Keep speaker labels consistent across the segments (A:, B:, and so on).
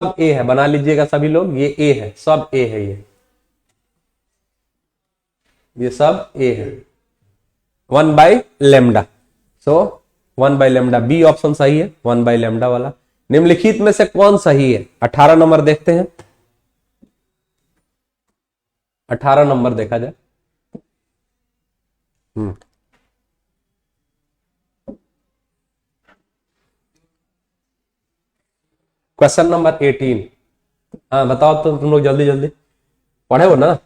A: ए है, बना लीजिएगा सभी लोग, ये ए है, सब ए है, ये सब ए है, 1/λ। सो 1/λ, बी ऑप्शन सही है, 1/λ वाला। निम्नलिखित में से कौन सही है? 18 नंबर देखते हैं, 18 नंबर देखा जाए। Question number 18। हाँ बताओ, तो तुम लोग जल्दी जल्दी पढ़े हो ना?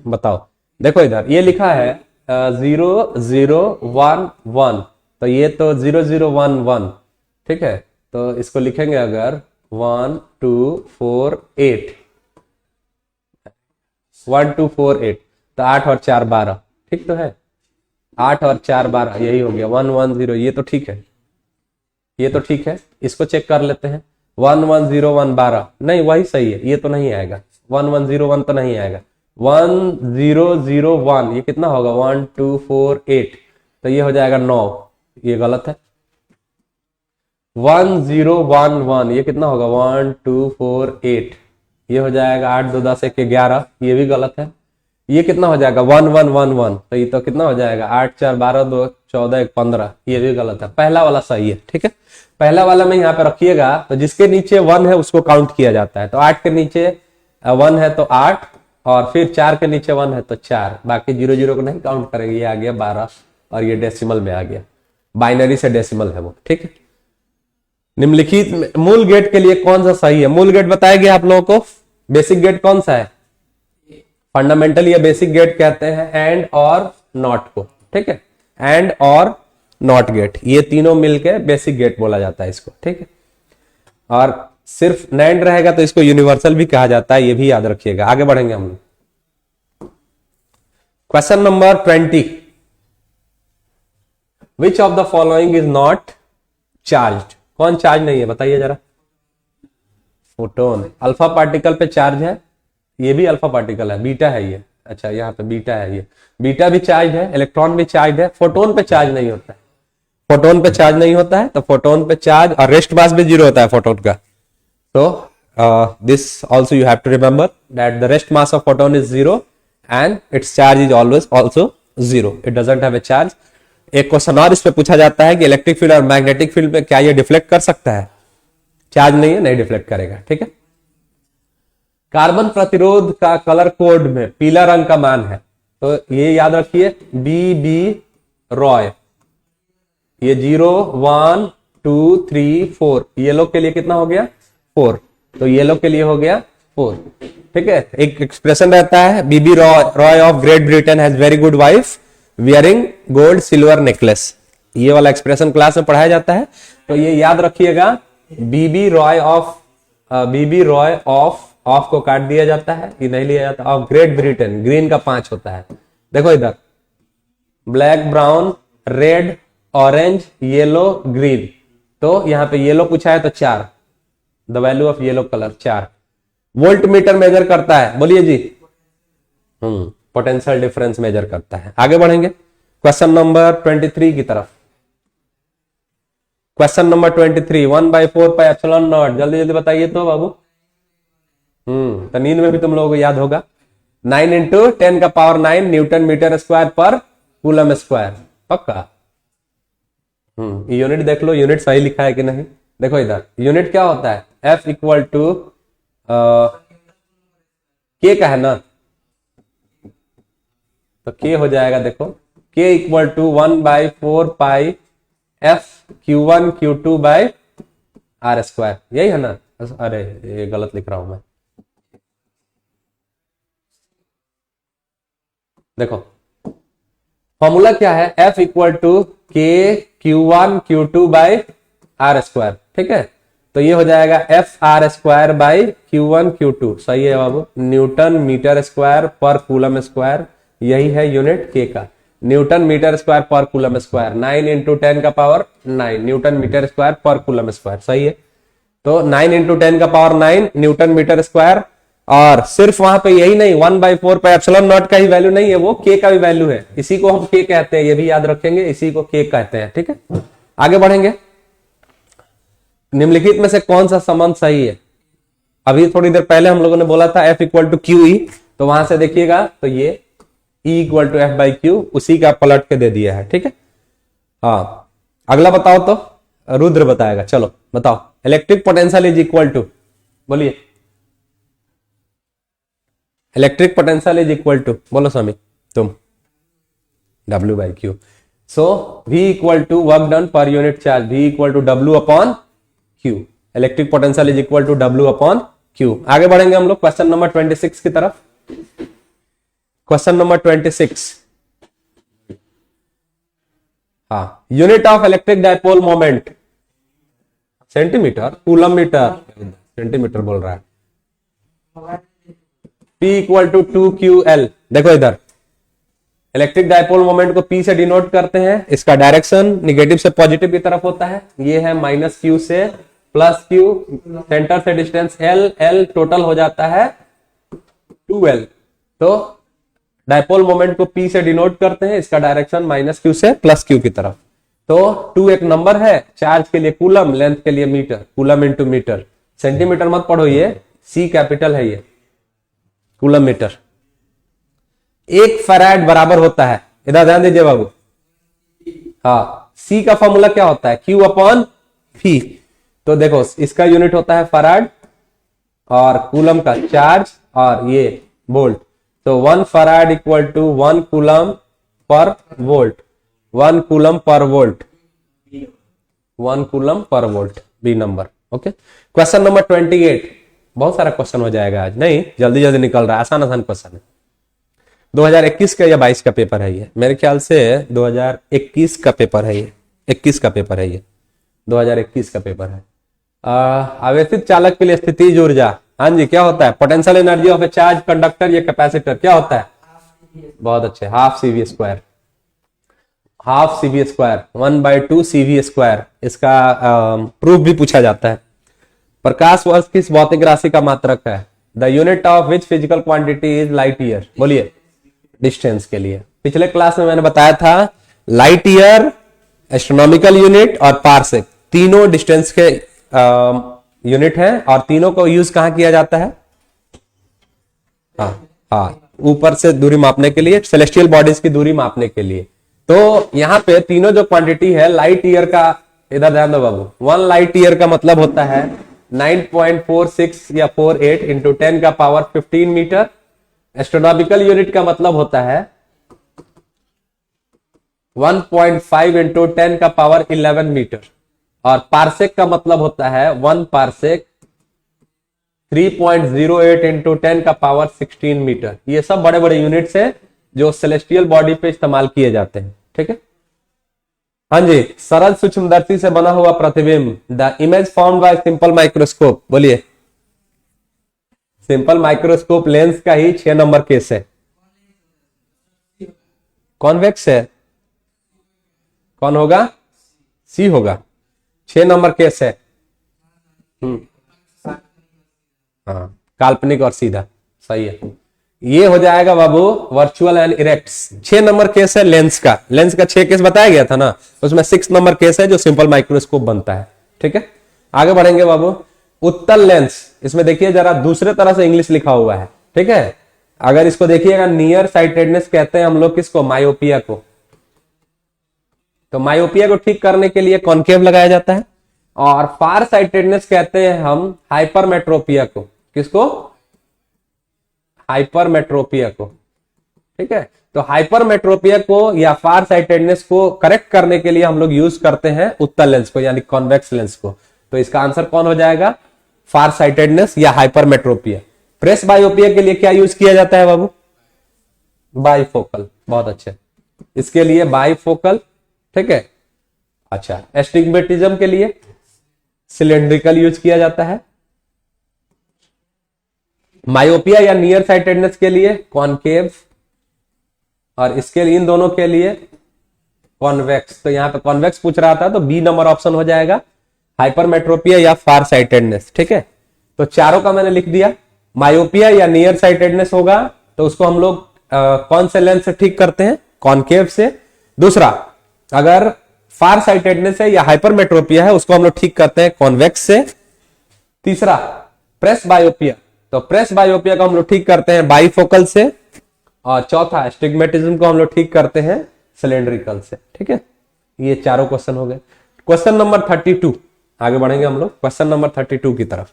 A: बताओ, देखो इधर ये लिखा है 0011, तो ये तो 0011, ठीक है। तो इसको लिखेंगे अगर 1 2 4 8, 1 2 4 8, तो 8 और 4 12, ठीक तो है, 8 और 4 12, यही हो गया 110। ये तो ठीक है, ये तो ठीक है। इसको चेक कर लेते हैं, 1101 12, नहीं वही सही है, ये तो नहीं आएगा, 1101 तो नहीं आएगा। 1001 ये कितना होगा? 1 2 4 8, तो ये हो जाएगा 9, ये गलत है। 1011 ये कितना होगा? 1 2 4 8, ये हो जाएगा 8 2 10 1 11, ये भी गलत है। ये कितना हो जाएगा? 1111, तो ये तो कितना हो जाएगा? 8 4 12 2 14 1 15, ये भी गलत है। पहला वाला सही है, ठीक है। पहला वाला में यहाँ पे रखिएगा, तो जिसके नीचे 1 है उसको काउंट किया जाता है। तो 8 के नीचे 1 है तो 8, और फिर 4 के नीचे 1 है तो 4, बाकी 0 0 को नहीं काउंट करेंगे। ये आ गया 12, और ये डेसिमल में आ गया, बाइनरी से डेसिमल है वो, ठीक है। निम्नलिखित मूल गेट के लिए कौन सा सही है? मूल गेट बताया गया आप लोगों को। बेसिक गेट कौन सा है? फंडामेंटल या बेसिक गेट कहते हैं एंड और नॉट को, ठीक है। एंड और नॉट गेट, ये तीनों मिलके बेसिक गेट बोला जाता है इसको, ठीक है। और सिर्फ नैंड रहेगा तो इसको यूनिवर्सल भी कहा जाता है, ये भी याद रखिएगा। आगे बढ़ेंगे हम। Question number 20, which of the following is not charged? कौन चार्ज नहीं है बताइए जरा? फोटोन। अल्फा पार्टिकल पे चार्ज है, ये भी अल्फा पार्टिकल है, बीटा है ये, अच्छा यहाँ पे बीटा है, ये बीटा भी चार्ज है, इलेक्ट्रॉन भी चार्ज है। फोटोन पे चार्ज नहीं होता है, फोटोन पे चार्ज नहीं होता है, तो फोटोन पे चार्ज और रेस्ट मास भी 0 होता है फोटोन का। तो this also you have to remember that the rest mass of photon is 0 and it's charge is always also 0, it doesn't have a charge. एक क्वेश्चन और इस पे पूछा जाता है कि इलेक्ट्रिक फील्ड और मैग्नेटिक फील्ड पे क्या ये डिफ्लेक्ट कर सकता है? चार्ज नहीं है, नहीं डिफ्लेक्ट करेगा, ठीक है। कार्बन प्रतिरोध का कलर कोड में पीला रंग का मान है, तो ये याद रखिए BB रॉय, ये 0 1 2 3 4, येलो के लिए कितना हो गया? 4, तो येलो के लिए हो गया 4, ठीक है। एक एक्सप्रेशन रहता है BB Roy of Great Britain has very good wife wearing gold silver necklace, ये वाला एक्सप्रेशन क्लास में पढ़ाया जाता है, तो ये याद रखिएगा। BB रॉय ऑफ को काट दिया जाता है, ये नहीं लिया जाता। ऑफ ग्रेट ब्रिटेन, ग्रीन का 5 होता है। देखो इधर black brown red orange yellow green, तो यहां पे येलो पूछा है तो 4, the value of yellow colour 4। Volt meter major करता है, बोलिए जी? पोटेंशियल डिफरेंस मेजर करता है। आगे बढ़ेंगे क्वेश्चन नंबर 23 की तरफ। क्वेश्चन नंबर 23, 1/4πε0, जल्दी जल्दी बताइए तो बाबू। तो नींद में भी तुम लोगों को याद होगा। 9 × 10⁹ न्यूटन मीटर स्क्वायर पर कूलम स्क्वायर, पक्का। यूनिट देख लो, यूनिट सही लिखा है कि नहीं। देखो इधर यूनिट क्या होता है? F = K का है ना, तो K हो जाएगा, देखो K = 1/4π F Q1Q2/r², यही है ना? अरे ये गलत लिख रहा हूं मैं, देखो फॉर्मूला क्या है? F = K Q1 Q2/r², ठीक है। तो ये हो जाएगा FR² Q1 Q2, सही है बाबू। न्यूटन मीटर स्क्वायर पर कूलम स्क्वायर, यही है यूनिट K का। न्यूटन मीटर स्क्वायर पर coulomb square, 9 × 10⁹ newton metre square पर कूलम स्क्वायर, सही है। तो 9 × 10⁹ न्यूटन मीटर स्क्वायर, और सिर्फ वहां पे यही नहीं, 1/4πε0 का ही वैल्यू नहीं है, वो K का भी वैल्यू है, इसी को हम K कहते हैं, ये भी याद रखेंगे, इसी को K कहते हैं, ठीक है। आगे बढ़ेंगे। निम्नलिखित में से कौन सा संबंध सही है? अभी थोड़ी देर पहले हम लोगों ने बोला था F equal to Q E, तो वहां से देखिएगा तो ये E equal to F by Q, उसी का पलट के दे दिया है। ठीक है, हाँ अगला बताओ तो, रुद्र बताएगा। चलो बताओ, electric potential is equal to, बोलिए electric potential is equal to, बोलो स्वामी तुम, W by Q. So V equal to work done per unit charge, V equal to W upon Q। Electric potential is equal to W upon Q। आगे बढ़ेंगे हम लोग question number 26 की तरफ। Question number 26, हाँ, unit of electric dipole moment, centimetre, coulomb metre, centimetre बोल रहा है। P equal to 2QL। देखो इधर इलेक्ट्रिक डायपोल मोमेंट को P से डिनोट करते हैं, इसका डायरेक्शन निगेटिव से पॉजिटिव की तरफ होता है। ये है माइनस Q से प्लस Q, सेंटर से डिस्टेंस L, L टोटल हो जाता है 2L। तो डायपोल मोमेंट को P से डिनोट करते हैं, इसका डायरेक्शन माइनस Q से प्लस Q की तरफ। तो 2 एक नंबर है, चार्ज के लिए कूलम, लेंथ के लिए metre, coulomb into metre, centimetre मत पढ़ो, ये C कैपिटल है, ये कूलम मीटर। 1 फैराड बराबर होता है, इधर ध्यान दीजिए बाबू, हाँ, C का फॉर्मूला क्या होता है, Q अपॉन P। तो देखो इसका यूनिट होता है फैराड, और कूलम का चार्ज, और ये वोल्ट। तो 1 फैराड इक्वल टू 1 कूलम पर वोल्ट, 1 कूलम पर वोल्ट, 1 कूलम पर volt, B number. Okay, question number 28, बहुत सारा क्वेश्चन हो जाएगा आज, नहीं जल्दी जल्दी निकल रहा है, आसान आसान क्वेश्चन है। 2021 का या 22 का पेपर है ये, मेरे ख्याल से 2021 का पेपर है ये, 21 का पेपर है ये, 2021 का पेपर है। आवेशित चालक के लिए स्थितिज ऊर्जा, हाँ जी, क्या होता है, potential energy of A charge conductor या कैपेसिटर, क्या होता है, बहुत अच्छे, half CV square, half CV square, 1/2 CV square. इसका प्रूफ भी पूछा जाता है। प्रकाश वर्ष किस भौतिक राशि का मात्रक है, the unit of which physical quantity is light year, बोलिए डिस्टेंस के लिए। पिछले क्लास में मैंने बताया था लाइट ईयर, एस्ट्रोनॉमिकल यूनिट और पारसेक, तीनों डिस्टेंस के यूनिट है, और तीनों को यूज कहां किया जाता है, हाँ, ऊपर से दूरी मापने के लिए, सेलेस्टियल बॉडीज की दूरी मापने के लिए। तो यहाँ पे तीनों जो क्वांटिटी है लाइट ईयर का, इधर ध्यान दो बाबू, 1 लाइट ईयर का मतलब होता है 9.46 या 48 इंटू 10 का पावर 15 मीटर। एस्ट्रोनॉमिकल यूनिट का मतलब होता है 1.5 इंटू 10 का पावर 11 मीटर, और पारसेक का मतलब होता है 1 पारसेक 3.08 इंटू 10 का पावर 16 मीटर। ये सब बड़े बड़े यूनिट्स हैं जो सेलेस्टियल बॉडी पे इस्तेमाल किए जाते हैं। ठीक है, हाँ जी, सरल सूक्ष्मदर्शी से बना हुआ प्रतिबिंब, the image formed by simple microscope, बोलिए सिंपल माइक्रोस्कोप लेंस का ही 6 नंबर केस है, कॉन्वेक्स है, कौन होगा, सी होगा, 6 नंबर केस है। हाँ, काल्पनिक और सीधा, सही है, ये हो जाएगा बाबू virtual and erect. 6 number case है लेंस का, लेंस का 6 केस बताया गया था ना, उसमें 6 नंबर केस है जो सिंपल माइक्रोस्कोप बनता है। ठीक है, आगे बढ़ेंगे बाबू। उत्तल लेंस, इसमें देखिए जरा दूसरे तरह से इंग्लिश लिखा हुआ है। ठीक है, अगर इसको देखिएगा, नियर साइटेडनेस कहते हैं हम लोग किसको, मायोपिया को। तो मायोपिया को ठीक करने के लिए कॉन्केव लगाया जाता है, और फार साइटेडनेस कहते हैं हम हाइपरमेट्रोपिया को, किसको, हाइपरमेट्रोपिया को। ठीक है, तो हाइपरमेट्रोपिया को या फार साइटेडनेस को करेक्ट करने के लिए हम लोग यूज करते हैं उत्तल लेंस को, यानी कॉन्वेक्स लेंस को। तो इसका आंसर कौन हो जाएगा, फार साइटेडनेस या हाइपरमेट्रोपिया। प्रेस बायोपिया के लिए क्या यूज किया जाता है बाबू, बाइफोकल, बहुत अच्छे, इसके लिए बाइफोकल। ठीक है, अच्छा, एस्टिग्मेटिज्म के लिए सिलेंड्रिकल यूज किया जाता है, मायोपिया या नियर साइटेडनेस के लिए कॉनकेव, और इसके लिए, इन दोनों के लिए कॉन्वेक्स। तो यहां पे कॉन्वेक्स पूछ रहा था, तो बी नंबर ऑप्शन हो जाएगा, हाइपरमेट्रोपिया या फार साइटेडनेस। ठीक है, तो चारों का मैंने लिख दिया। मायोपिया या नियर साइटेडनेस होगा तो उसको हम लोग कौन से लेंस से ठीक करते हैं, कॉनकेव से। दूसरा, अगर फार साइटेडनेस है या हाइपरमेट्रोपिया है, उसको हम लोग ठीक करते हैं कॉन्वेक्स से। तीसरा, प्रेस बायोपिया, तो प्रेस बायोपिया को हम लोग ठीक करते हैं बाईफोकल से, और चौथा स्टिग्मेटिज्म को हम लोग ठीक करते हैं सिलेंड्रिकल से। ठीक है, ये चारों क्वेश्चन हो गए। क्वेश्चन नंबर 32, आगे बढ़ेंगे हम लोग क्वेश्चन नंबर 32 की तरफ।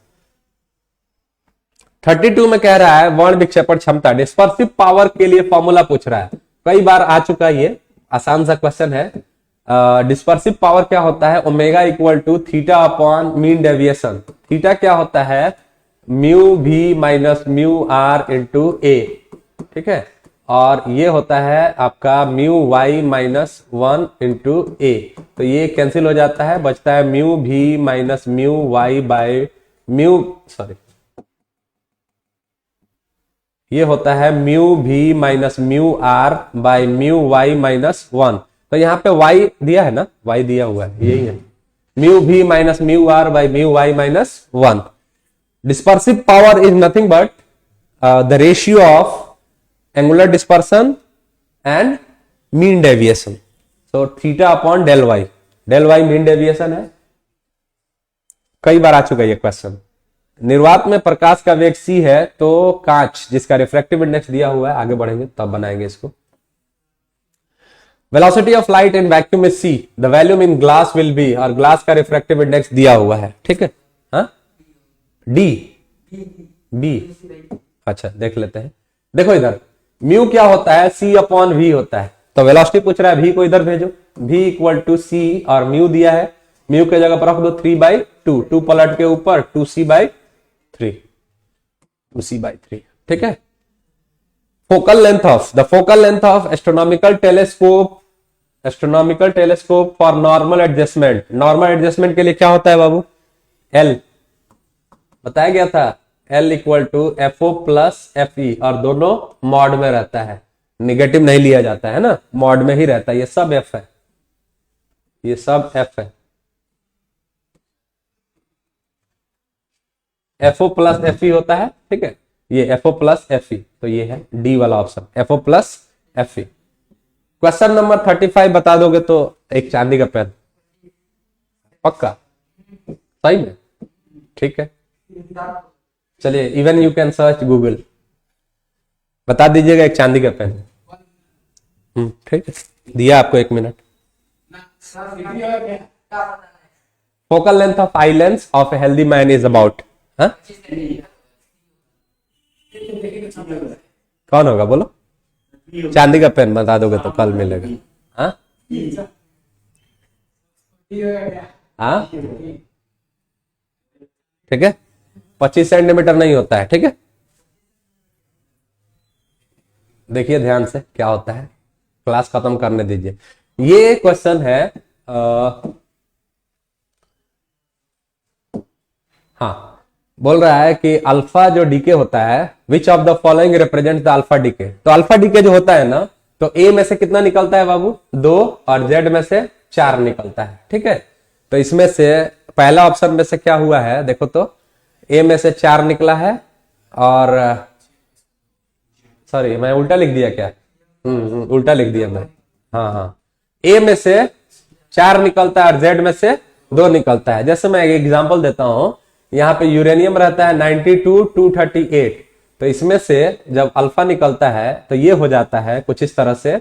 A: 32 में कह रहा है वर्ण विक्षेपण क्षमता, डिस्पर्सिव पावर के लिए फॉर्मूला पूछ रहा है। कई बार आ चुका है, ये आसान सा क्वेश्चन है। डिस्पर्सिव पावर क्या होता है, omega equal to theta upon mean deviation. Theta क्या होता है, mu V minus mu R into A. ठीक है, और ये होता है आपका mu Y minus 1 into A. तो ये कैंसिल हो जाता है, बचता है mu V minus mu Y by mu, sorry, ये होता है mu V minus mu R by mu Y minus 1। तो यहाँ पे y दिया है ना, y दिया हुआ है, यही है, mu V minus mu R by mu Y minus 1। Dispersive power is nothing but the ratio of angular dispersion and mean deviation. So theta upon del Y, del Y mean deviation है। कई बार आ चुका है ये question. निर्वात में प्रकाश का वेग c है, तो कांच जिसका रिफ्रैक्टिव इंडेक्स दिया हुआ है, आगे बढ़ेंगे तब बनाएंगे इसको। Velocity of light in vacuum is c, the volume in glass will be, और ग्लास का रिफ्रैक्टिव इंडेक्स दिया हुआ है। ठीक है, हाँ d b, अच्छा देख लेते हैं। देखो इधर म्यू क्या होता है, c अपॉन v होता है। तो वेलोसिटी पूछ रहा है, v को इधर भेजो, v इक्वल टू c, और म्यू दिया है, म्यू के जगह पर रख दो 3/2, 2 पलट के ऊपर 2c/3, 2c/3। ठीक है, focal length of, the focal length of astronomical telescope for normal adjustment. Normal adjustment के लिए क्या होता है बाबू, L बताया गया था, L equal to FO plus FE, और दोनों मॉड में रहता है, निगेटिव नहीं लिया जाता है ना, मॉड में ही रहता है। ये सब F है, ये सब F है, FO प्लस FE होता है। ठीक है, ये FO प्लस FE, तो ये है D वाला option, FO plus FE। Question number 35 बता दोगे तो एक चांदी का पेन, पक्का, सही में? ठीक है, चलिए, even you can search Google, बता दीजिएगा एक चांदी का पेन। ठीक है, दिया आपको 1 minute. Focal length of eye lens of a healthy man is about, कौन होगा बोलो? चांदी का पेन बता दोगे तो कल मिलेगा। हाँ हाँ, ठीक है, 25 सेंटीमीटर नहीं होता है। ठीक है, देखिए ध्यान से क्या होता है, क्लास खत्म करने दीजिए। ये क्वेश्चन है, हाँ, बोल रहा है कि अल्फा जो डीके होता है, which of the following represent the alpha decay. तो अल्फा डीके जो होता है ना, तो ए में से कितना निकलता है बाबू, 2, और जेड में से 4 निकलता है। ठीक है, तो इसमें से पहला ऑप्शन में से क्या हुआ है, देखो तो ए में से 4 निकला है, और सॉरी मैं उल्टा लिख दिया क्या, उल्टा लिख दिया मैं, हाँ, ए में से 4 निकलता है और जेड में से 2 निकलता है। जैसे मैं एक एग्जांपल देता हूं, यहाँ पे यूरेनियम रहता है 92 238, तो इसमें से जब अल्फा निकलता है तो ये हो जाता है कुछ इस तरह से,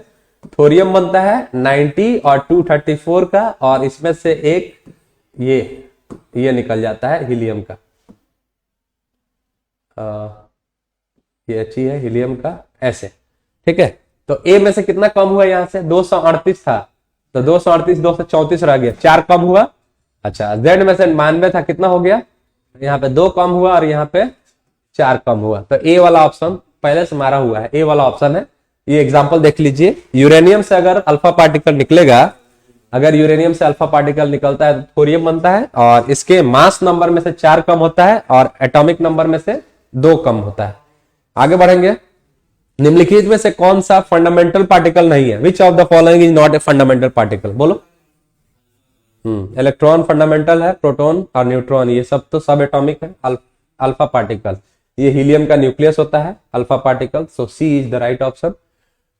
A: थोरियम बनता है 90 और 234 का, और इसमें से एक ये निकल जाता है हीलियम का, ये अच्छी है हीलियम का, ऐसे। ठीक है, तो ए में से कितना कम हुआ, यहां से 238 था, तो 238 234 रह गया, 4 कम हुआ। अच्छा, जेड में से 92 था, कितना हो गया, यहाँ पे 2 कम हुआ और यहाँ पे 4 कम हुआ। तो ए वाला ऑप्शन पहले से मारा हुआ है, ए वाला ऑप्शन है। ये एग्जांपल देख लीजिए, यूरेनियम से अगर अल्फा पार्टिकल निकलेगा, अगर यूरेनियम से अल्फा पार्टिकल निकलता है तो थोरियम बनता है, और इसके मास नंबर में से 4 कम होता है और एटॉमिक नंबर में से 2 कम होता है। आगे बढ़ेंगे, निम्नलिखित में से कौन सा फंडामेंटल पार्टिकल नहीं है, which of the following is not a fundamental particle, बोलो। इलेक्ट्रॉन फंडामेंटल है, प्रोटॉन और न्यूट्रॉन ये सब तो सब एटॉमिक है। अल्फा पार्टिकल, ये हीलियम का न्यूक्लियस होता है alpha particle, so C is the right option.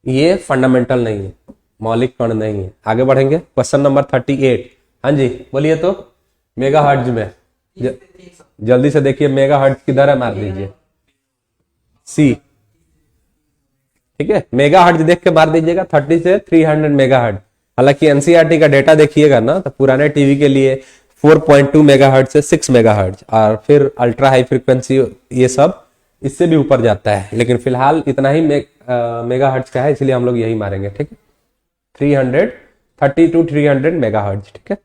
A: ये फंडामेंटल नहीं है, मौलिक कण नहीं है। आगे बढ़ेंगे, क्वेश्चन नंबर 38। हाँ जी बोलिए तो, मेगाहर्ट्ज में जल्दी से देखिए मेगा हर्ट्ज किधर है, मार दीजिए सी। ठीक है, मेगा हर्ट्ज देख के मार दीजिएगा, 30 से 300 मेगा हर्ट्ज। हालांकि एनसीईआरटी का डेटा देखिएगा ना तो पुराने टीवी के लिए 4.2 मेगा हर्ट्ज से 6 मेगा हर्ट्ज, और फिर अल्ट्रा हाई फ्रीक्वेंसी ये सब इससे भी ऊपर जाता है, लेकिन फिलहाल इतना ही मेगा हर्ट्ज का है, इसलिए हम लोग यही मारेंगे। ठीक है, 330 to 300 मेगा हर्ट्ज। ठीक है,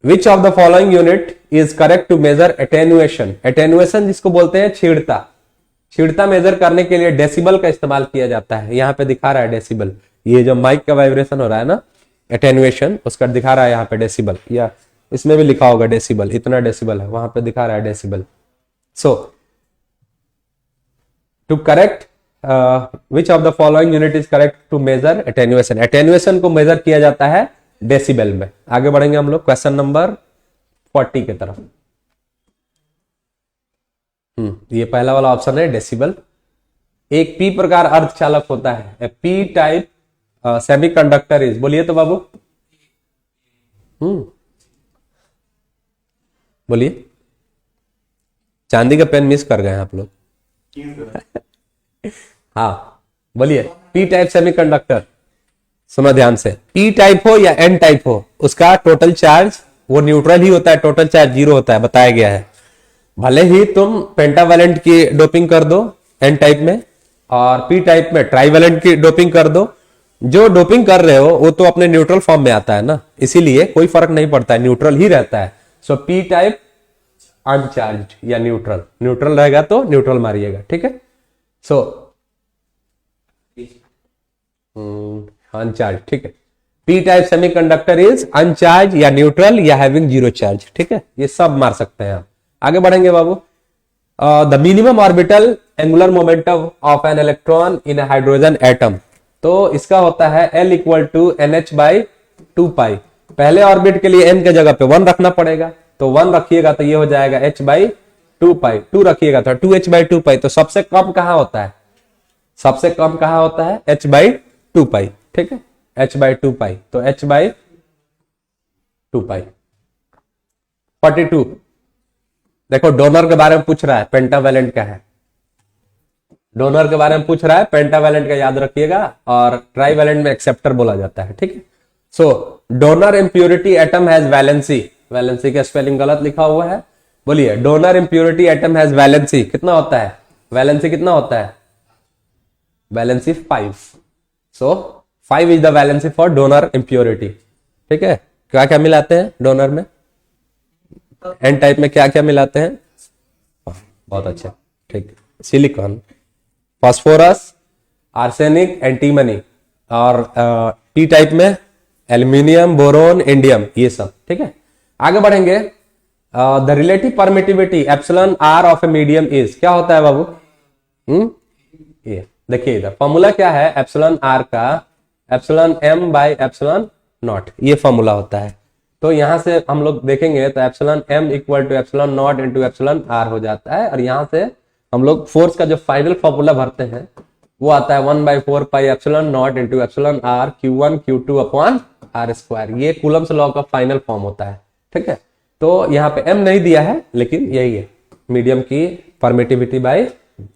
A: which of the following unit is correct to measure attenuation. Attenuation जिसको बोलते हैं छीड़ता, छीड़ता मेजर करने के लिए डेसिबल का इस्तेमाल किया जाता है। यहाँ पे दिखा रहा है डेसिबल, ये जो माइक का वाइब्रेशन हो रहा है ना, एटेन्युएशन, उसका दिखा रहा है यहाँ पे डेसिबल, या इसमें भी लिखा होगा डेसिबल, इतना डेसिबल है, वहां पे दिखा रहा है decibel. So to correct which of the following unit is correct to measure attenuation. Attenuation को मेजर किया जाता है डेसिबल में। आगे बढ़ेंगे हम लोग क्वेश्चन नंबर 40 की तरफ। ये पहला वाला ऑप्शन है डेसिबल। एक पी प्रकार अर्धचालक होता है, पी टाइप सेमीकंडक्टर इज, बोलिए तो बाबू, बोलिए। चांदी का पेन मिस कर गए हैं आप लोग। हाँ बोलिए, पी टाइप सेमीकंडक्टर, सुनो ध्यान से, पी टाइप हो या एन टाइप हो, उसका टोटल चार्ज वो न्यूट्रल ही होता है, टोटल चार्ज 0 होता है, बताया गया है। भले ही तुम पेंटावैलेंट की डोपिंग कर दो एन टाइप में, और पी टाइप में ट्राइवैलेंट की डोपिंग कर दो, जो डोपिंग कर रहे हो वो तो अपने न्यूट्रल फॉर्म में आता है ना, इसीलिए कोई फर्क नहीं पड़ता है, न्यूट्रल ही रहता है। सो पी टाइप अनचार्ज या न्यूट्रल, न्यूट्रल रहेगा तो न्यूट्रल मारिएगा। ठीक है, सो अनचार्ज। ठीक है, पी टाइप सेमीकंडक्टर इज अनचार्ज या न्यूट्रल या हैविंग 0 चार्ज। ठीक है, ये सब मार सकते हैं आप। आगे बढ़ेंगे बाबू। The minimum orbital angular momentum of an electron in hydrogen atom, तो इसका होता है L इक्वल टू NH/2 पाई। पहले ऑर्बिट के लिए n के जगह पे 1 रखना पड़ेगा, तो 1 रखिएगा तो ये हो जाएगा h/2 पाई, 2 रखिएगा तो 2h/2 पाई। तो सबसे कम कहां होता है, सबसे कम कहां होता है, h/2 पाई। ठीक है, h/2 पाई, तो h/2 पाई। 42, देखो डोनर के बारे में पूछ रहा है, पेंटावैलेंट का है, डोनर के बारे में पूछ रहा है, पेंटावैलेंट का याद रखिएगा, और ट्राइवैलेंट में एक्सेप्टर बोला जाता है। ठीक है, so donor impurity atom has valency, valency का स्पेलिंग गलत लिखा हुआ है, बोलिए। Donor impurity atom has valency कितना होता है, वैलेंसी कितना होता है, valency 5। So 5 is the valency for donor impurity. ठीक है, क्या क्या मिलाते हैं डोनर में, एन टाइप में क्या क्या मिलाते हैं, बहुत अच्छा, ठीक, सिलिकॉन, फास्फोरस, आर्सेनिक, एंटीमनी, और टी टाइप में एल्यूमिनियम, बोरोन, इंडियम, ये सब। ठीक है, आगे बढ़ेंगे। The relative permittivity epsilon R of a medium is, क्या होता है बाबू, ये देखिए इधर फॉर्मूला क्या है एप्सिलॉन आर का, epsilon m by epsilon nought, ये फॉर्मूला होता है। तो यहां से हम लोग देखेंगे तो epsilon m equal to epsilon nought into epsilon R हो जाता है, और यहां से हम लोग फोर्स का जो फाइनल फॉर्मूला भरते हैं वो आता है 1/4 pi epsilon nought into epsilon R Q1 Q2 upon R square. ये कूलम्स लॉ का फाइनल फॉर्म होता है। ठीक है, तो यहाँ पे m नहीं दिया है, लेकिन यही है मीडियम की परमिटिविटी बाय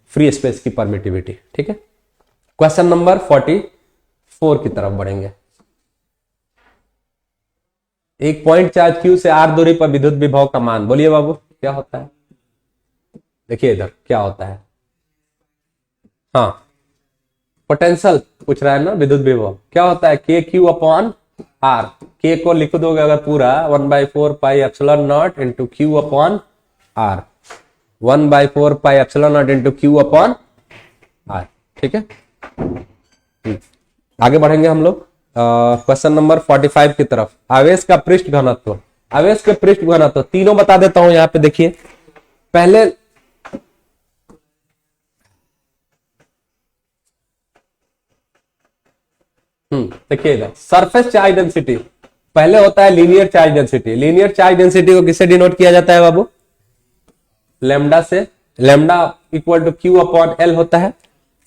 A: फ्री स्पेस की परमिटिविटी। ठीक है, क्वेश्चन नंबर 44 की तरफ बढ़ेंगे। एक पॉइंट चार्ज Q से R दूरी पर विद्युत विभव का मान, बोलिए बाबू क्या होता है, देखिए इधर क्या होता है, हाँ पोटेंशियल पूछ रहा है ना, विद्युत विभव क्या होता है, KQ अपॉन R। K को लिख दोगे अगर पूरा 1/4 pi epsilon nought into Q upon R, 1/4 pi epsilon nought into Q upon R। ठीक है, आगे बढ़ेंगे हम लोग क्वेश्चन नंबर 45 की तरफ। आवेश का पृष्ठ घनत्व, आवेश के पृष्ठ घनत्व तीनों बता देता हूं, यहां पे देखिए। पहले देखिए इधर सरफेस चार्ज डेंसिटी, पहले होता है linear charge density. Linear charge density को किससे डिनोट किया जाता है बाबू, लैम्डा से, lambda equal to Q upon L होता है।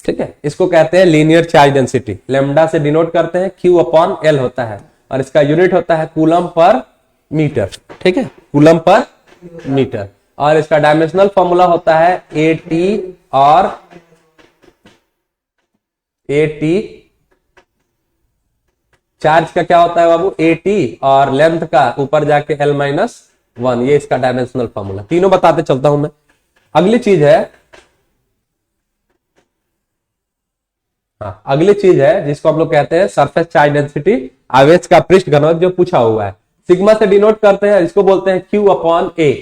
A: ठीक है, इसको कहते हैं लीनियर चार्ज डेंसिटी, लैम्डा से डिनोट करते हैं, Q अपॉन L होता है, और इसका यूनिट होता है कूलम पर मीटर। ठीक है, कूलम पर मीटर। और इसका डायमेंशनल फॉर्मूला होता है AT और AT, चार्ज का क्या होता है बाबू AT और लेंथ का ऊपर जाके L-1, ये इसका डायमेंशनल फॉर्मूला। तीनों बताते चलता हूं मैं। अगली चीज है, हाँ अगली चीज है जिसको हम लोग कहते हैं सरफेस चार्ज डेंसिटी, आवेश का पृष्ठ घनत्व जो पूछा हुआ है। सिग्मा से डिनोट करते हैं, इसको बोलते हैं Q/A।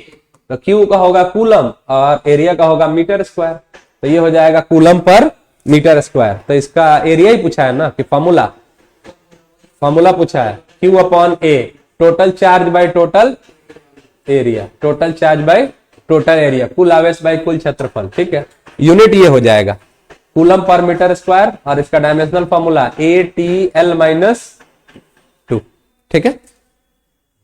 A: तो Q का होगा कूलम और एरिया का होगा मीटर स्क्वायर, तो ये हो जाएगा कूलम पर मीटर स्क्वायर। तो इसका एरिया ही पूछा है ना कि फॉर्मूला पूछा है Q/A, total charge by total area, total charge by total area, कुल आवेश बाय कुल क्षेत्रफल। ठीक है, यूनिट ये हो जाएगा कूलम पर मीटर स्क्वायर और इसका डायमेंशनल फॉर्मूला ATL-2। ठीक है,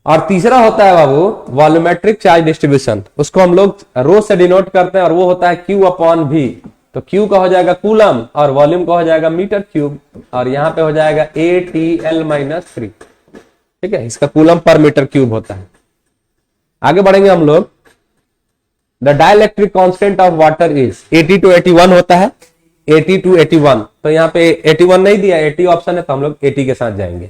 A: और तीसरा होता है बाबू वॉल्यूमेट्रिक चार्ज डिस्ट्रीब्यूशन, उसको हम लोग रो से डिनोट करते हैं और वो होता है Q/V। तो Q का हो जाएगा कूलम और वॉल्यूम का हो जाएगा मीटर क्यूब, और यहां पे हो जाएगा ATL-3। ठीक है, इसका कूलम पर मीटर क्यूब होता है। आगे बढ़ेंगे हम लोग। The dielectric constant of water is 80 to 81 होता है, 80 to 81। तो यहाँ पे 81 नहीं दिया, 80 ऑप्शन है, तो हम लोग 80 के साथ जाएंगे।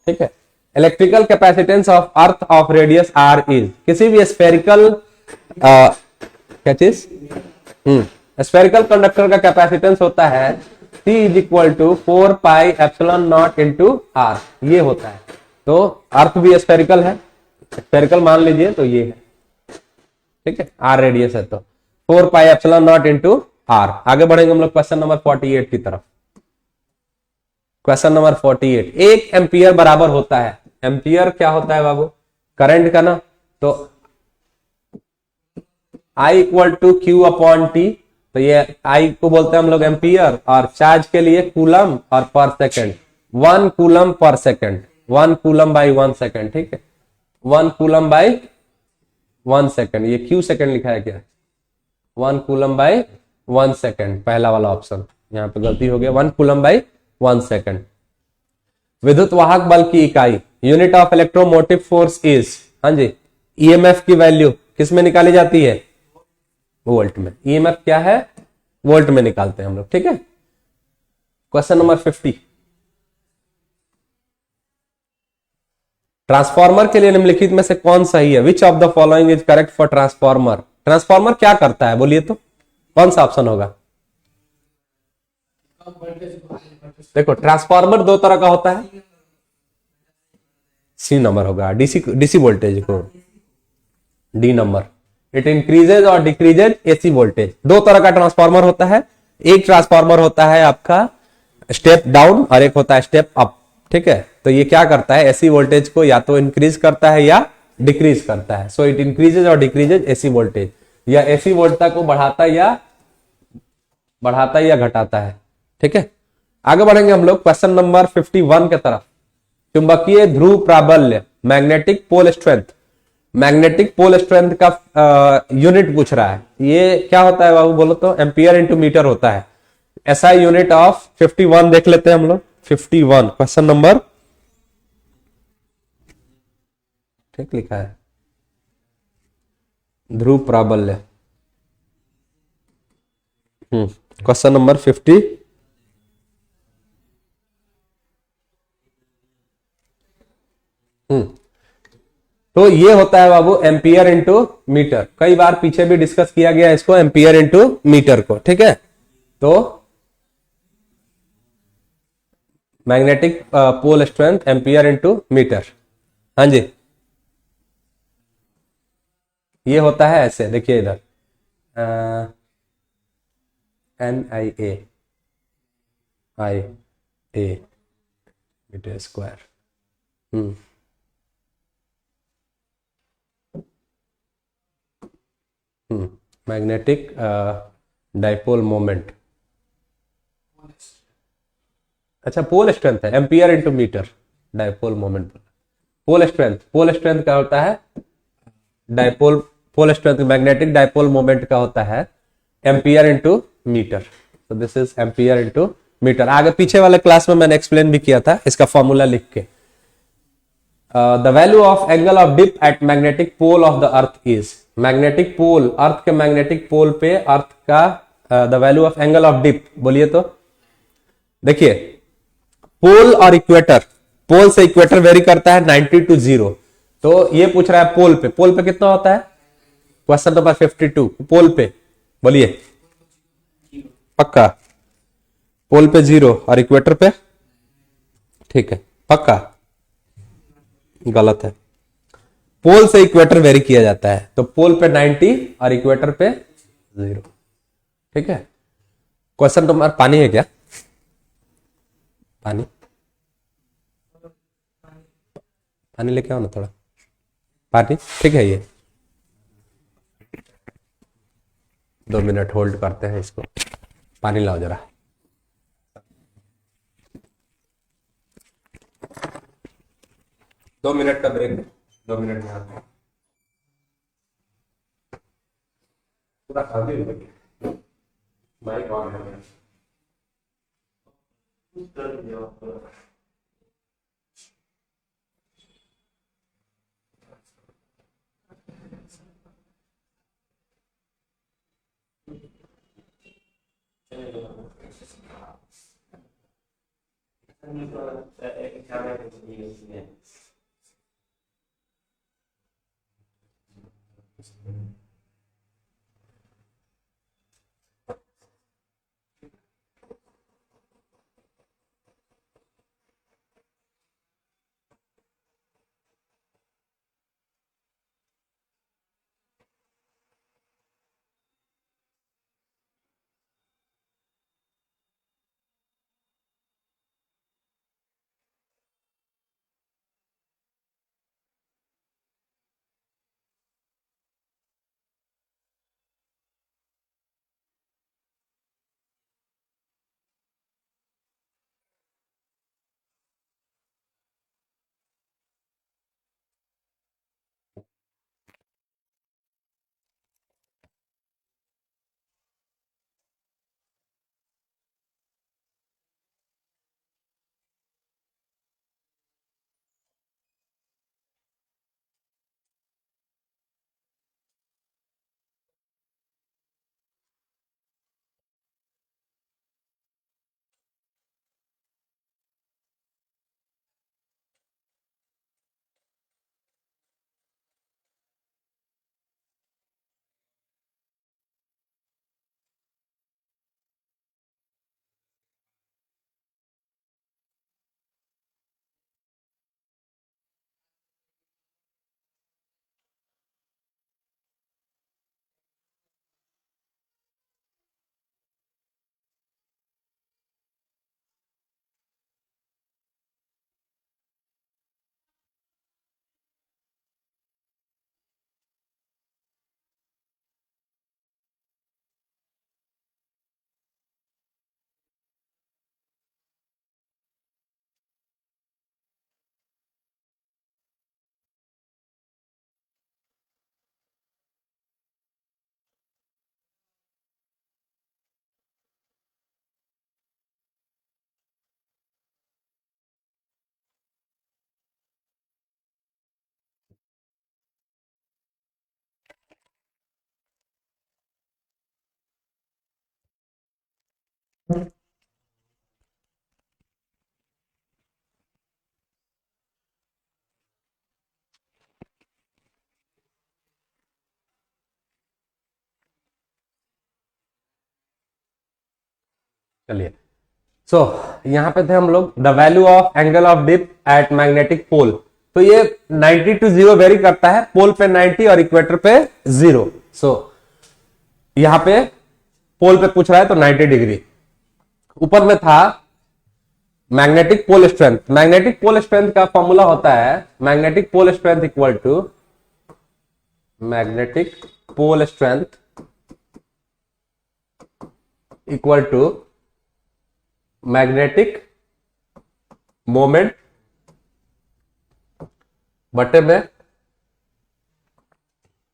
A: ठीक है, electrical capacitance of earth of radius R is, किसी भी स्फेरिकल क्या चीज स्फेरिकल कंडक्टर का कैपेसिटेंस होता है C = 4πε0 into R, ये होता है। तो अर्थ भी स्फेरिकल है, स्फेरिकल मान लीजिए, तो ये है। ठीक है, R रेडियस है तो 4πε0 into R। आगे बढ़ेंगे हम लोग क्वेश्चन नंबर 48 की तरफ। क्वेश्चन नंबर 48, 1 एम्पियर बराबर होता है, एम्पियर क्या होता है बाबू करंट का ना, तो I = Q/T। तो ये I को बोलते हैं हम लोग एम्पियर, और चार्ज के लिए कूलम और पर सेकंड, 1 कूलम पर सेकंड, 1 कूलम बाई 1 सेकंड। ठीक है, 1 कूलम बाई 1 सेकंड, ये Q सेकंड लिखा है क्या, 1 कूलम बाई 1 सेकंड, पहला वाला ऑप्शन यहां पे गलती हो गया, 1 कूलम बाई 1 सेकंड। विद्युत वाहक बल की इकाई, unit of electromotive force is, हाँ जी, EMF की वैल्यू किस में निकाली जाती है, वोल्ट में। EMF क्या है, वोल्ट में निकालते हैं हम लोग। ठीक है, क्वेश्चन नंबर 50, ट्रांसफार्मर के लिए निम्नलिखित में से कौन सही है, which of the following is correct for transformer. Transformer क्या करता है बोलिए तो, कौन सा ऑप्शन होगा। देखो ट्रांसफार्मर दो तरह का होता है, C नंबर होगा, डीसी वोल्टेज को D नंबर, इट इंक्रीजेज और डिक्रीजेज AC वोल्टेज। दो तरह का ट्रांसफार्मर होता है, एक ट्रांसफार्मर होता है आपका स्टेप डाउन और एक होता है स्टेप अप। ठीक है, तो ये क्या करता है, AC वोल्टेज को या तो इंक्रीज करता है या डिक्रीज करता है। सो इट इंक्रीजेज और डिक्रीजेज AC वोल्टेज, या AC वोल्टता को बढ़ाता या घटाता है। ठीक है, आगे बढ़ेंगे हम लोग क्वेश्चन नंबर 51 के तरफ। चुंबकीय ध्रुव प्राबल्य, magnetic pole strength, magnetic pole strength का यूनिट पूछ रहा है। ये क्या होता है बाबू बोलो तो, एम्पियर इंटू मीटर होता है। SI यूनिट ऑफ 51 देख लेते हैं हम लोग। 51 क्वेश्चन नंबर, ठीक लिखा है, ध्रुव प्राबल्य। क्वेश्चन नंबर 50, तो ये होता है बाबू एम्पियर इंटू मीटर। कई बार पीछे भी डिस्कस किया गया इसको, एम्पियर इंटू मीटर को। ठीक है, तो magnetic pole strength ampere into metre. हाँ जी, ये होता है ऐसे, देखिए इधर NIA metre square. Magnetic dipole moment, अच्छा पोल स्ट्रेंथ है, ampere into metre, dipole moment. Pole strength क्या होता है, dipole, pole strength magnetic dipole moment का होता है एम्पियर इंटू मीटर। तो this is ampere into metre. आगे पीछे वाले क्लास में मैंने एक्सप्लेन भी किया था इसका फॉर्मूला लिख के। The value of angle of dip at magnetic pole of the earth is, magnetic pole, earth के मैग्नेटिक पोल पे अर्थ का the value of angle of dip बोलिए तो। देखिए पोल और इक्वेटर, पोल से इक्वेटर वेरी करता है 90 to 0, तो ये पूछ रहा है पोल पे, पोल पे कितना होता है, क्वेश्चन नंबर 52, पोल पे बोलिए पक्का, पोल पे 0 और इक्वेटर पे, ठीक है पक्का, गलत है, पोल से इक्वेटर वेरी किया जाता है, तो पोल पे 90 और इक्वेटर पे 0, ठीक है। क्वेश्चन नंबर, पानी है क्या, पानी, पानी लेके आओ ना थोड़ा, पानी, ठीक है। ये 2 मिनट होल्ड करते हैं इसको, पानी लाओ जरा। दो मिनट का ब्रेक, 2 मिनट में आते हैं। पूरा खाली हो गया, माइक ऑन है मेरा। चलिए, सो यहां पे थे हम लोग, the value of angle of dip at magnetic pole, तो ये 90 to 0 वेरी करता है, पोल पे 90 और इक्वेटर पे 0, सो यहां पे पोल पे पूछ रहा है तो 90 डिग्री। ऊपर में था magnetic pole strength, magnetic pole strength का फॉर्मूला होता है magnetic pole strength equal to, magnetic pole strength equal to magnetic moment बटे में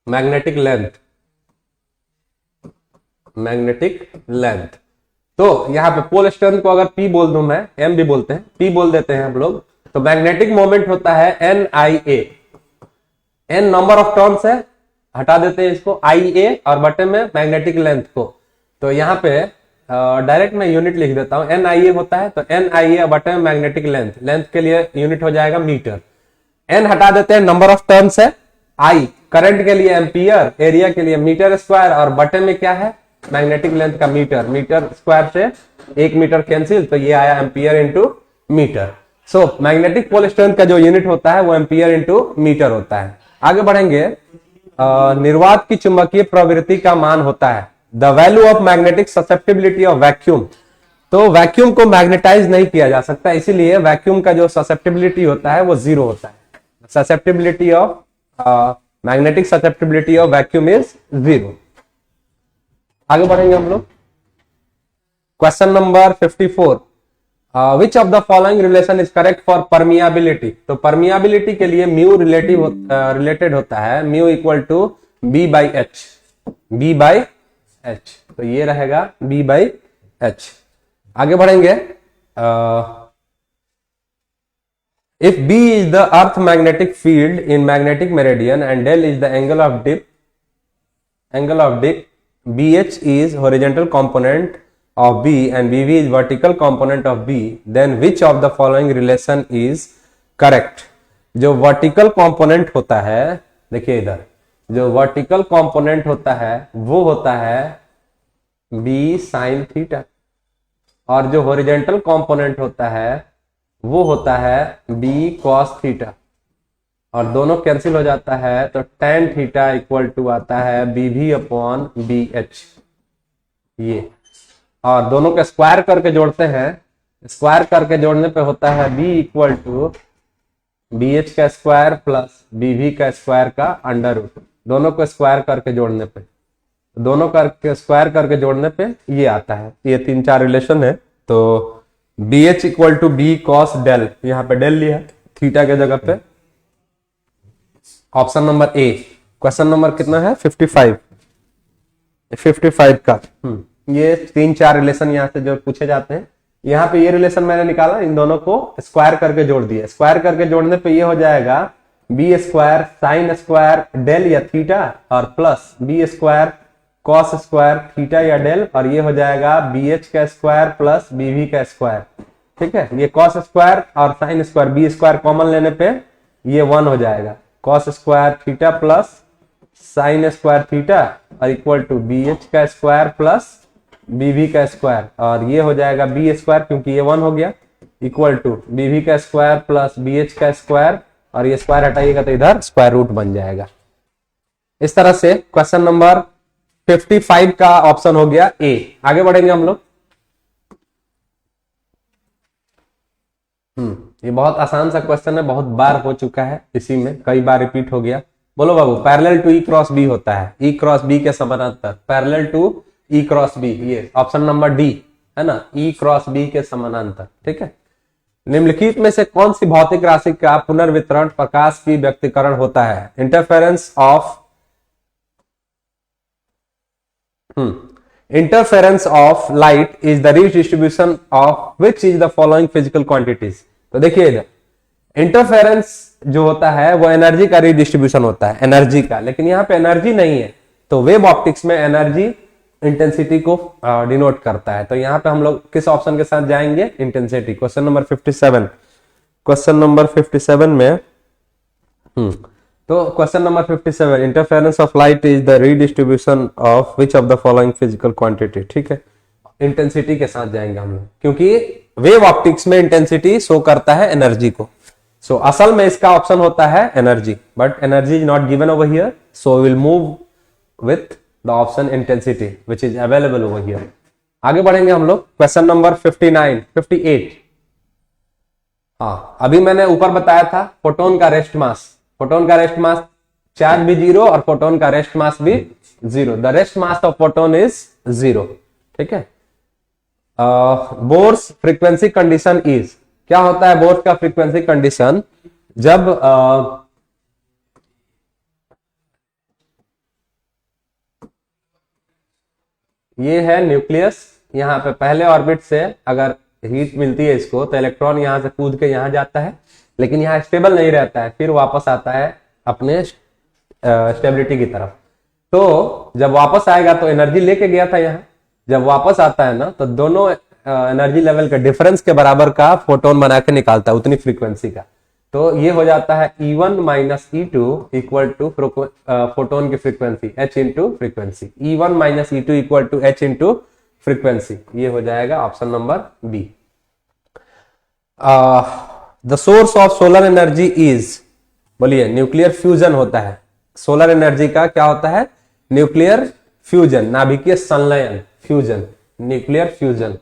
A: मैग्नेटिक लेंथ, मैग्नेटिक लेंथ। तो यहां पे पोल स्ट्रेंथ को अगर P बोल दूं मैं, M भी बोलते हैं, P बोल देते हैं हम लोग, तो मैग्नेटिक मोमेंट होता है NIA। N number of turns है, हटा देते हैं इसको, IA और बटे में मैग्नेटिक लेंथ को। तो यहाँ पे डायरेक्ट मैं यूनिट लिख देता हूं, NIA होता है तो NIA बटे में मैग्नेटिक लेंथ, लेंथ के लिए यूनिट हो जाएगा मीटर। N हटा देते हैं, नंबर ऑफ टर्न्स है, I करंट के लिए एम्पियर, एरिया के लिए मीटर स्क्वायर, और बटे में क्या है, मैग्नेटिक लेंथ का मीटर। मीटर स्क्वायर से 1 मीटर कैंसिल, तो ये आया ampere into metre. So magnetic pole strength का जो यूनिट होता है वो एम्पियर इंटू मीटर होता है। आगे बढ़ेंगे, निर्वात की चुंबकीय प्रवृत्ति का मान होता है the value of magnetic susceptibility of vacuum. तो वैक्यूम को मैग्नेटाइज नहीं किया जा सकता, इसीलिए वैक्यूम का जो ससेप्टिबिलिटी होता है वो 0 होता है। Susceptibility of magnetic susceptibility of vacuum is 0। आगे बढ़ेंगे हम लोग, question number 54, which of the following relation is correct for permeability. तो परमियाबिलिटी के लिए म्यू रिलेटेड होता है, mu equal to B by H, तो ये रहेगा B बाई एच। आगे बढ़ेंगे, if B is the earth magnetic field in magnetic meridian and del is the angle of dip, BH is horizontal component of B and BV is vertical component of B, then which of the following relation is correct। जो vertical component होता है, देखिए इधर जो vertical component होता है वो होता है B sin थीटा, और जो horizontal component होता है वो होता है B cos थीटा, और दोनों कैंसिल हो जाता है तो tan थीटा इक्वल टू आता है BV अपॉन BH, ये, और दोनों के स्क्वायर करके जोड़ते हैं, स्क्वायर करके जोड़ने पे होता है B इक्वल टू BH का स्क्वायर प्लस BV का स्क्वायर का अंडर रूट, दोनों को स्क्वायर करके जोड़ने पे, दोनों करके स्क्वायर करके जोड़ने पे ये आता है। ये 3-4 रिलेशन है। तो BH equal to B cos del, यहाँ पे डेल लिया थीटा के जगह पे, option number A. Question number कितना है, 55 का। ये 3-4 रिलेशन यहाँ से जो पूछे जाते हैं, यहाँ पे ये रिलेशन मैंने निकाला, इन दोनों को स्क्वायर करके जोड़ दिया, स्क्वायर करके जोड़ने पे ये हो जाएगा B square sine square del या थीटा, और plus B square cos square theta या डेल, और ये हो जाएगा BH का स्क्वायर प्लस BV का स्क्वायर। ठीक है, ये कॉस स्क्वायर और sine square, B square common लेने पे ये 1 हो जाएगा, cos square theta plus sine square theta और इक्वल टू BH का स्क्वायर प्लस BV का स्क्वायर, और ये हो जाएगा B स्क्वायर क्योंकि ये 1 हो गया, इक्वल टू BV का स्क्वायर प्लस BH का स्क्वायर, और ये स्क्वायर हटाइएगा तो इधर स्क्वायर रूट बन जाएगा। इस तरह से क्वेश्चन नंबर 55 का ऑप्शन हो गया ए। आगे बढ़ेंगे हम लोग, ये बहुत आसान सा क्वेश्चन है, बहुत बार हो चुका है, इसी में कई बार रिपीट हो गया। बोलो बाबू, parallel to E cross B होता है, E क्रॉस B के समानांतर, parallel to E cross B, ये ऑप्शन नंबर डी है ना, E क्रॉस B के समानांतर। ठीक है, निम्नलिखित में से कौन सी भौतिक राशि का पुनर्वितरण प्रकाश की व्यक्तीकरण होता है। Interference of light is the redistribution of which is the following physical quantities. तो देखिए इधर इंटरफेरेंस जो होता है वो एनर्जी का रीडिस्ट्रीब्यूशन होता है, एनर्जी का, लेकिन यहाँ पे एनर्जी नहीं है, तो वेव ऑप्टिक्स में एनर्जी इंटेंसिटी को डिनोट करता है। तो यहाँ पे हम लोग किस ऑप्शन के साथ जाएंगे, intensity. Question number 57, question number 57 में तो question number 57, interference of light is the redistribution of which of the following physical quantity. ठीक है, इंटेंसिटी के साथ जाएंगे हम लोग, क्योंकि वेव ऑप्टिक्स में इंटेंसिटी शो करता है एनर्जी को। सो असल में इसका ऑप्शन होता है energy, but energy is not given over here, so will move with the option intensity which is available over here. आगे बढ़ेंगे हम लोग, क्वेश्चन नंबर 58। हाँ, अभी मैंने ऊपर बताया था फोटोन का रेस्ट मास, फोटोन का रेस्ट मास चार्ज भी 0 और फोटोन का रेस्ट मास भी 0। The rest mass of photon is 0। ठीक है, बोर्स फ्रीक्वेंसी कंडीशन इज, क्या होता है बोर्स का फ्रीक्वेंसी कंडीशन, जब ये है न्यूक्लियस, यहाँ पे पहले ऑर्बिट से अगर हीट मिलती है इसको, तो इलेक्ट्रॉन यहां से कूद के यहां जाता है, लेकिन यहाँ स्टेबल नहीं रहता है, फिर वापस आता है अपने स्टेबिलिटी की तरफ। तो जब वापस आएगा तो एनर्जी लेके गया था यहाँ, जब वापस आता है ना तो दोनों एनर्जी लेवल के डिफरेंस के बराबर का फोटोन बना के निकालता है, उतनी फ्रीक्वेंसी का। तो ये हो जाता है E1 minus E2 equal to photon की frequency H into frequency. E1 minus E2 equal to H into frequency. ये हो जाएगा option number B. The source of solar energy is, बोलिए, न्यूक्लियर फ्यूजन होता है। सोलर एनर्जी का क्या होता है? न्यूक्लियर फ्यूजन, नाभिकीय संलयन, fusion, nuclear fusion,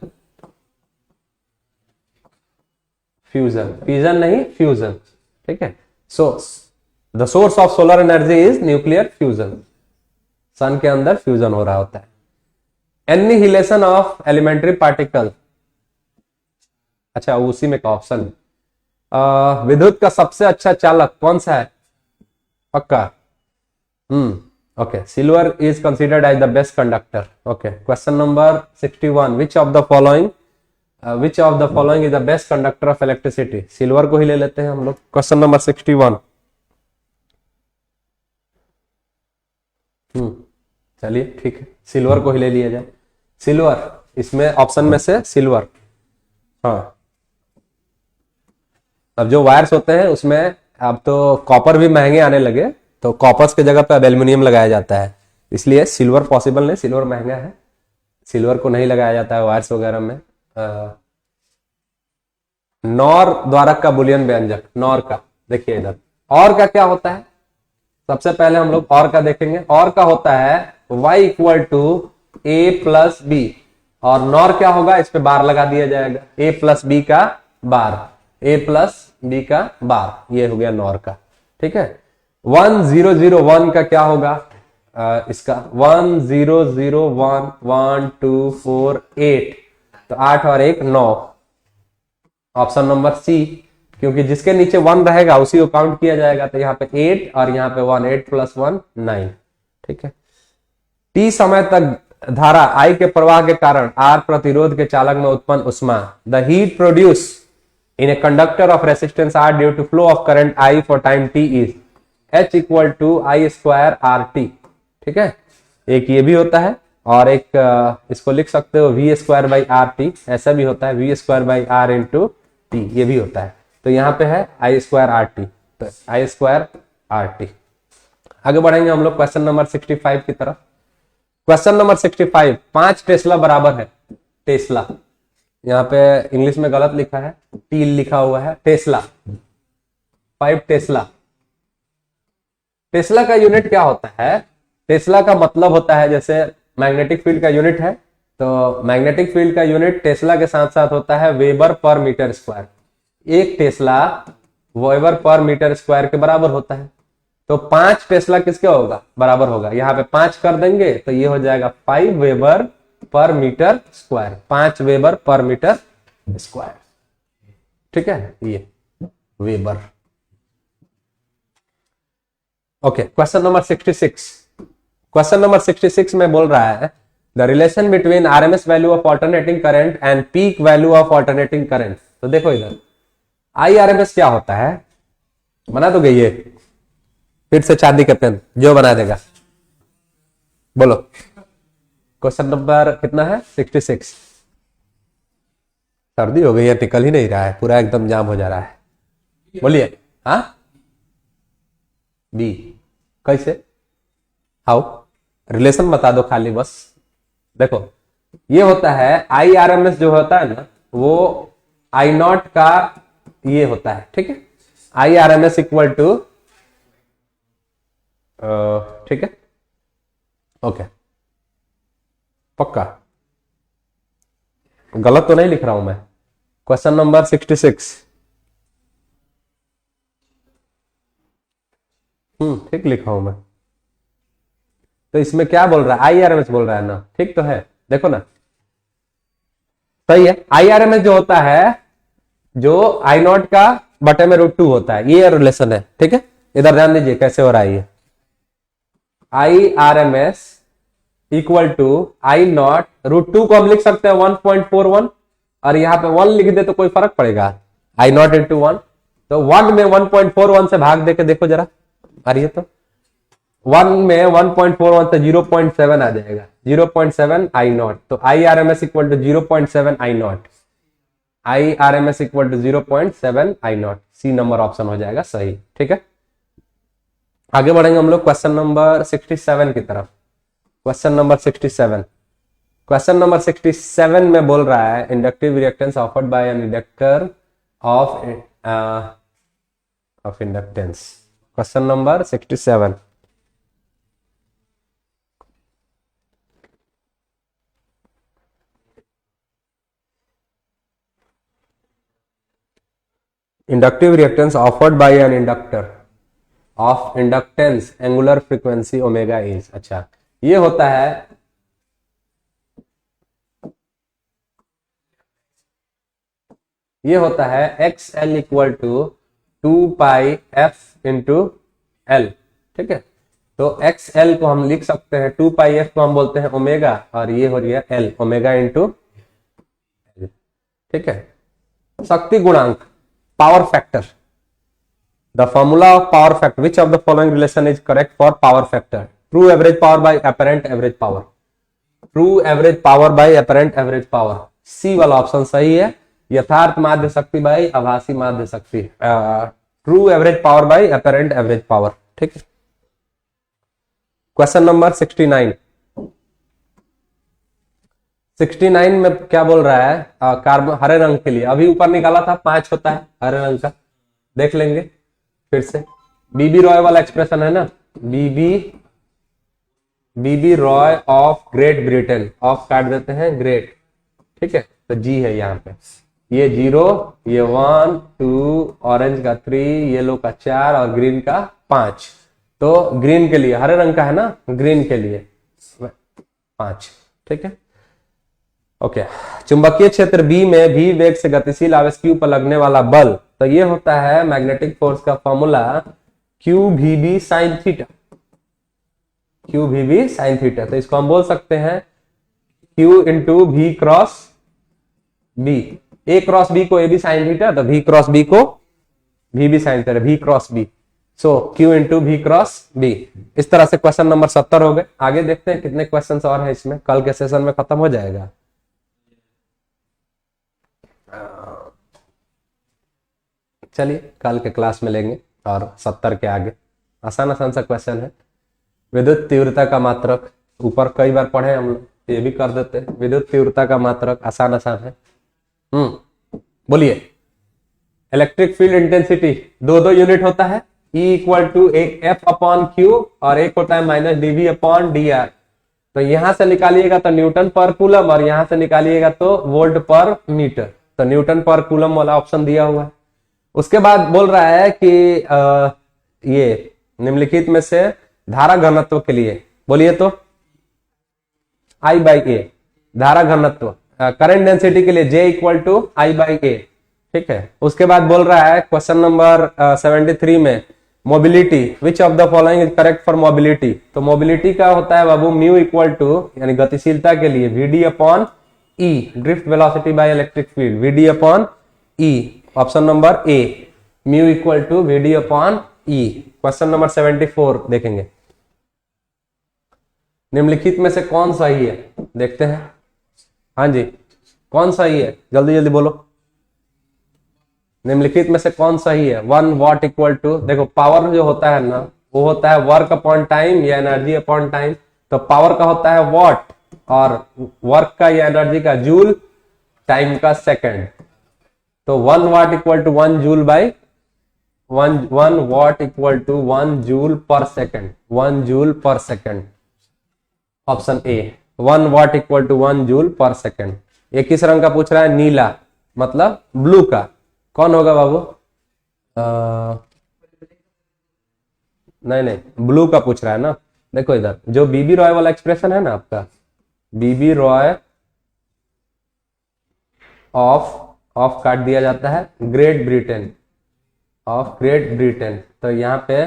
A: fusion, fusion नहीं फ्यूजन, ठीक है। So the source of solar energy is nuclear fusion, sun के अंदर फ्यूजन हो रहा होता है। एनिहिलेशन ऑफ एलिमेंट्री पार्टिकल, अच्छा उसी में का ऑप्शन। विद्युत का सबसे अच्छा चालक कौन सा है? पक्का? Okay, silver is considered as the best conductor. Okay, question number 61, which of the following is the best conductor of electricity? Silver को ही ले लेते हैं हम लोग। क्वेश्चन नंबर 61, चलिए ठीक है, सिल्वर को ही ले लिया जाए। सिल्वर, इसमें ऑप्शन में से सिल्वर। हाँ, अब जो वायर्स होते हैं उसमें अब तो कॉपर भी महंगे आने लगे, तो कॉपर्स की जगह पे अब एल्यूमिनियम लगाया जाता है, इसलिए सिल्वर पॉसिबल नहीं, सिल्वर महंगा है, सिल्वर को नहीं लगाया जाता है वायर्स वगैरह में। नॉर द्वारा का बुलियन व्यंजक, नॉर का देखिए इधर, और का क्या होता है? सबसे पहले हम लोग और का देखेंगे। और का होता है y equal to a plus B, और नॉर क्या होगा? इस पे बार लगा दिया जाएगा, a प्लस बी का बार, a प्लस बी का बार, ये हो गया नॉर का, ठीक है। 1001 का क्या होगा? इसका 1001 1 2 4 8, तो 8 और 1 9, ऑप्शन नंबर सी, क्योंकि जिसके नीचे 1 रहेगा उसी को काउंट किया जाएगा, तो यहाँ पे 8 और यहाँ पे 1, 8 प्लस 1 9, ठीक है। टी समय तक धारा I के प्रवाह के कारण R प्रतिरोध के चालक में उत्पन्न उष्मा, the heat produced in a conductor of resistance R due to flow of current I for time T इज H equal to I square RT, ठीक है। एक ये भी होता है, और एक इसको लिख सकते हो V स्क्वायर बाई RT, ऐसा भी होता है V square by R into T, ये भी होता है। तो यहाँ पे है I स्क्वायर RT, तो I स्क्वायर RT। आगे बढ़ेंगे हम लोग क्वेश्चन नंबर 65 की तरफ। क्वेश्चन नंबर 65, 5 टेस्ला बराबर है, टेस्ला, यहाँ पे इंग्लिश में गलत लिखा है, टी लिखा हुआ है, टेस्ला, 5 टेस्ला। टेस्ला का यूनिट क्या होता है? टेस्ला का मतलब होता है, जैसे मैग्नेटिक फील्ड का यूनिट है, तो मैग्नेटिक फील्ड का यूनिट टेस्ला के साथ साथ होता है वेबर पर मीटर स्क्वायर। एक टेस्ला वेबर पर मीटर स्क्वायर के बराबर होता है, तो 5 टेस्ला किसके होगा? बराबर होगा। यहाँ पे 5 कर देंगे तो ये हो जाएगा 5 वेबर पर मीटर स्क्वायर, 5 वेबर पर मीटर स्क्वायर, ठीक है, ये weber. Okay, question number 66। Question number 66 में बोल रहा है the relation between RMS value of alternating current and peak value of alternating current. तो देखो इधर IRMS क्या होता है, बना दोगे ये? फिर से चांदी के पेन जो बना देगा, बोलो। क्वेश्चन नंबर कितना है? 66। सर्दी हो गई है, निकल ही नहीं रहा है, पूरा एकदम जाम हो जा रहा है, बोलिए। हाँ, बी, कैसे? हाउ? रिलेशन बता दो खाली बस। देखो ये होता है IRMS जो होता है ना, वो I0 का ये होता है, ठीक है। IRMS इक्वल टू, ठीक है, ओके, पक्का गलत तो नहीं लिख रहा हूं मैं। क्वेश्चन नंबर 66, ठीक लिखा हूं मैं। तो इसमें क्या बोल रहा है? IRMS बोल रहा है ना, ठीक तो है, देखो ना, सही है। IRMS जो होता है, जो I0 का बटे में √2 होता है, ये रिलेशन है, ठीक है। इधर ध्यान दीजिए कैसे हो रहा है ये। IRMS इक्वल टू I0 √2 को हम लिख सकते हैं 1.41, और यहाँ पे 1 लिख दे तो कोई फर्क पड़ेगा? I0 इंटू 1, तो 1 में 1.41 से भाग देके देखो जरा, आ रही है तो 1 में 1.41 से 0.7 आ जाएगा, 0.7 आई नॉट, तो I R M S equal to 0.7 I nought, I R M S equal to 0.7 I nought, C number option हो जाएगा सही। ठीक है, आगे बढ़ेंगे हम लोग क्वेश्चन नंबर 67 की तरफ। क्वेश्चन नंबर 67, क्वेश्चन नंबर 67 में बोल रहा है inductive reactance offered by an inductor of inductance. Question number 67, inductive reactance offered by an inductor of inductance angular frequency omega is. अच्छा, ये होता है X L equal to 2 pi F into L. ठीक है, तो एक्स एल को हम लिख सकते हैं, 2 पाई एफ को हम बोलते हैं ओमेगा, और ये हो रही है एल, ओमेगा इंटू एल। ठीक है, शक्ति गुणांक, power factor, the formula of power factor, which of the following relation is correct for power factor? True average power by apparent average power, true average power by apparent average power, C वाला option सही है। यथार्थ माध्य शक्ति bye आभासी माध्य शक्ति, true average power by apparent average power. ठीक है, क्वेश्चन नंबर 69, 69 में क्या बोल रहा है? कार्बन हरे रंग के लिए, अभी ऊपर निकाला था 5 होता है हरे रंग का, देख लेंगे फिर से। बीबी रॉय वाला एक्सप्रेशन है ना, B B Roy of Great Britain, of काट देते हैं ग्रेट। ठीक है, तो जी है यहाँ पे, ये 0, ये 1 2, ऑरेंज का 3, येलो का 4 और ग्रीन का 5। तो ग्रीन के लिए, हरे रंग का है ना, ग्रीन के लिए 5। ठीक है, ओके। चुंबकीय क्षेत्र बी में भी वेग से गतिशील आवेश क्यू पर लगने वाला बल, तो ये होता है मैग्नेटिक फोर्स का formula Q V B sine theta, Q V B sine theta. तो इसको हम बोल सकते हैं Q into V cross B, A cross B को ए बी साइन थीटा, तो वी क्रॉस बी को V B sine theta, V cross B, so Q into V cross B. इस तरह से क्वेश्चन नंबर 70 हो गए। आगे देखते हैं कितने क्वेश्चन और हैं इसमें, कल के सेशन में खत्म हो जाएगा। चलिए कल के क्लास में लेंगे, और 70 के आगे आसान आसान सा क्वेश्चन है। विद्युत तीव्रता का मात्रक, ऊपर कई बार पढ़े हम लोग, ये भी कर देते हैं। विद्युत तीव्रता का मात्रक आसान आसान है। बोलिए, इलेक्ट्रिक फील्ड इंटेंसिटी 2 यूनिट होता है, E इक्वल टू एक F अपॉन Q और एक होता है माइनस dV अपॉन dr। तो यहां से निकालिएगा तो न्यूटन पर कूलम, और यहां से निकालिएगा तो वोल्ट पर मीटर। तो न्यूटन पर कूलम वाला ऑप्शन दिया हुआ है। उसके बाद बोल रहा है कि ये निम्नलिखित में से धारा घनत्व के लिए, बोलिए तो I/A, धारा घनत्व करंट डेंसिटी के लिए J इक्वल टू I/A। ठीक है, उसके बाद बोल रहा है क्वेश्चन नंबर 73 में mobility, which of the following is correct for mobility? तो मोबिलिटी का होता है बाबू म्यू इक्वल टू, यानी गतिशीलता के लिए VD upon E, drift velocity by electric field, VD upon E, option number A, mu equal to VD upon E। Question number 74 देखेंगे, निम्नलिखित में से कौन सही है? देखते हैं, हाँ जी, कौन सही है? जल्दी जल्दी बोलो, निम्नलिखित में से कौन सही है? 1 वाट इक्वल टू, देखो पावर जो होता है ना, वो होता है वर्क अपॉन टाइम या एनर्जी अपॉन टाइम। तो पावर का होता है वाट, और वर्क का या एनर्जी का जूल, टाइम का सेकंड। तो 1 watt equal to 1 joule by 1 watt equal to 1 joule per second, 1 joule per second, option A, 1 watt equal to 1 joule per second. ये किस रंग का पूछ रहा है? नीला, मतलब ब्लू का। कौन होगा बाबू? नहीं, ब्लू का पूछ रहा है ना। देखो इधर जो बीबी रॉय वाला एक्सप्रेशन है ना आपका, बीबी रॉय ऑफ काट दिया जाता है great Britain, of Great Britain. तो यहाँ पे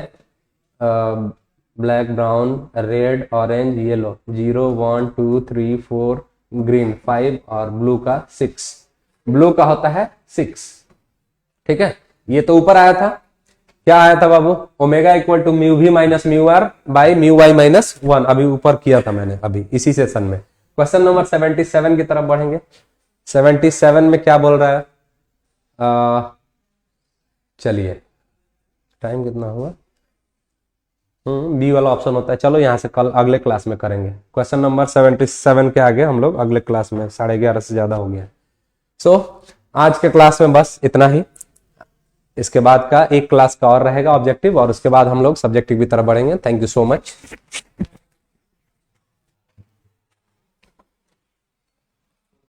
A: black, brown, red, orange, yellow, 0 1 2 3 4, green 5 और ब्लू का 6। ब्लू का होता है 6। ठीक है, ये तो ऊपर आया था, क्या आया था बाबू, omega equal to mu v minus mu r by mu Y minus 1, अभी ऊपर किया था मैंने अभी इसी सेशन में। क्वेश्चन नंबर 77 की तरफ बढ़ेंगे। 77 में क्या बोल रहा है, चलिए टाइम कितना हुआ, बी वाला ऑप्शन होता है। चलो यहाँ से कल अगले क्लास में करेंगे। क्वेश्चन नंबर 77 के आगे हम लोग अगले क्लास में, 11:30 से ज्यादा हो गया। सो आज के क्लास में बस इतना ही। इसके बाद का एक क्लास का और रहेगा ऑब्जेक्टिव, और उसके बाद हम लोग सब्जेक्टिव की तरफ बढ़ेंगे। Thank you so much.